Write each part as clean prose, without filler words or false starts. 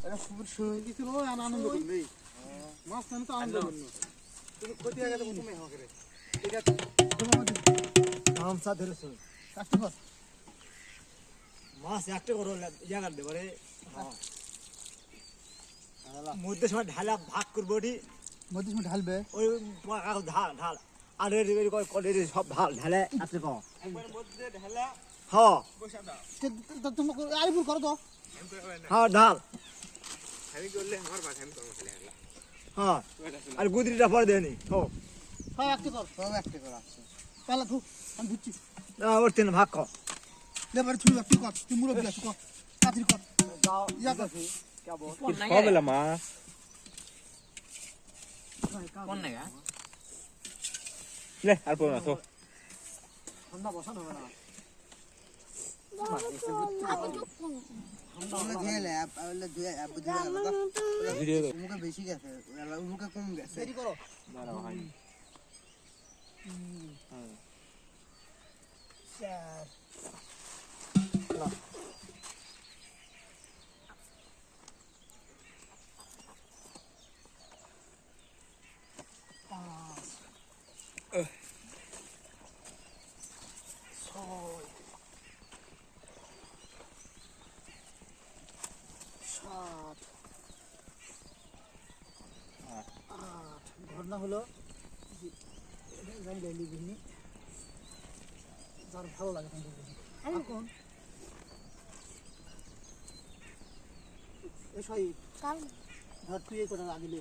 শুনে কিছু আনন্দ করবে মাছ মানে তো আনন্দ করবে তুমি ক্ষতি হয়ে গেছে তুমি আমাকে ঠিক আছে কাস্টমার মাছ একটা করো জায়গা দে বলে মধ্যে সময় ঢালা ভাগ করবো মধ্যে সময় ঢালবে ওই ঢাল ঢাল আর সব ঢাল ঢালে আছে কো মধ্যে ঢালা হ্যাঁ তুমি আরিফুল করো তো হ্যাঁ ঢাল আমি করলে আমার বাসা আমি করবো খালি হেলা হ্যাঁ আর গুদরিটা পরে দেনি হো সব একটা কর সব একটা কর আছে পালা ধু আমি বুঝছি ওর তিন ভাগ কর লেবার ছুরি তুই কর তুই মুরব্বি আছিস কর তাড়াতাড়ি কর দাও ইয়া কর কবেলা মাছ কোন নাগা লে আর পড়ো না তো ঠান্ডা বসানো হবে না বেশি গেছে মুখে কম গেছে দেরি করো ঘটনা হলো যার ভালো লাগে এখন এসই ধর তুই এই করে আগিলে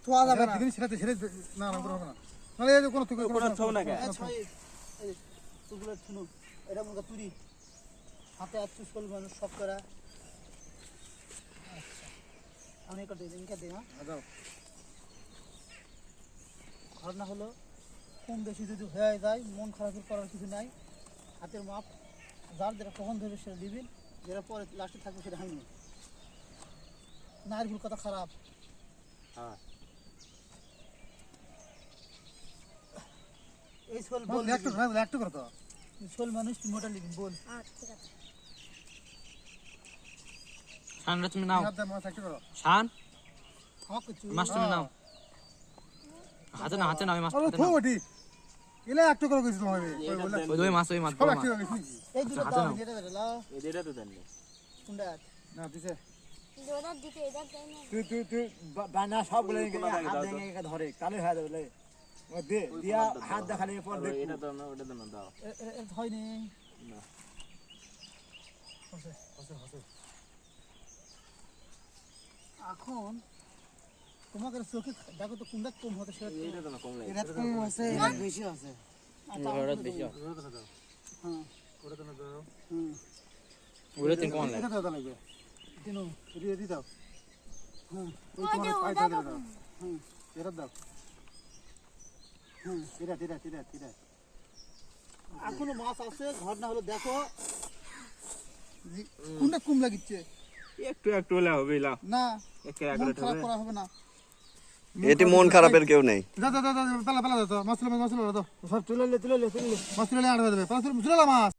থোয়া যাবে না সেটা ছেড়ে না না হবে না নালে এই কোন তুই কোন থো না কে এই তুগুলো শুনো এটা মুগা তুরি হাতে আর চুসকল মানুষ সব করা আমি করে দিন কে দে হ্যাঁ দাও ঘটনা হলো কম বেশি যদি হয়ে যায় মন খারাপ করার কিছু নাই হাতের মাপ যার যেটা কখন ধরবে সেটা দিবেন যেটা পরে লাস্টে থাকবে সেটা হাইনি নায়ের ভুল কথা খারাপ হ্যাঁ এই সোল বল একটু করো তো সোল মানুষ তুমি মোটা লিখুন বল ঠিক আছে শানরা তুমি নাও মাছ একটু করো শান আমাকে কিছু মাছ তুমি নাও হাতে নাও মাছ আরে থো ওটি এলা একটু করে কিছু হবে ওই মাছ সব একটু করে কিছু এই দুটো দাও এটা দাও এদেরটা তো দেন কুন্ডা না দিছে দোরা দিতে এটা দেয় না তুই বানা সব বলে হাত ভেঙে ধরে কালে হয়ে যাবে দে দিয়া হাত দেখালে পর দেখ এটা তো না ওটা তো না দাও এর হয়নি না হসে এখন তোমাকে চোখে দেখো তো কোনটা কম হতে সেটা এটা তো না কম লাগে এটা কম আছে এটা বেশি আছে ওটা বেশি হ্যাঁ ওটা তো না দাও ওটা তিন কোন লাগে এটা দাও লাগবে দিনো রেডি দাও হ্যাঁ ওই তোমার পাই দাও হুম এটা দাও হুম এটা এখনো মাছ আছে ঘটনা হলো দেখো কোনটা কম লাগিচ্ছে একটু হলে হবে লা না একে আগে খারাপ করা হবে না এটি মন খারাপের কেউ নেই দাও পালা দাও মাছ দাও সব তুলে মাছ তুলে আড়া দেবে পালা তুলে মাছ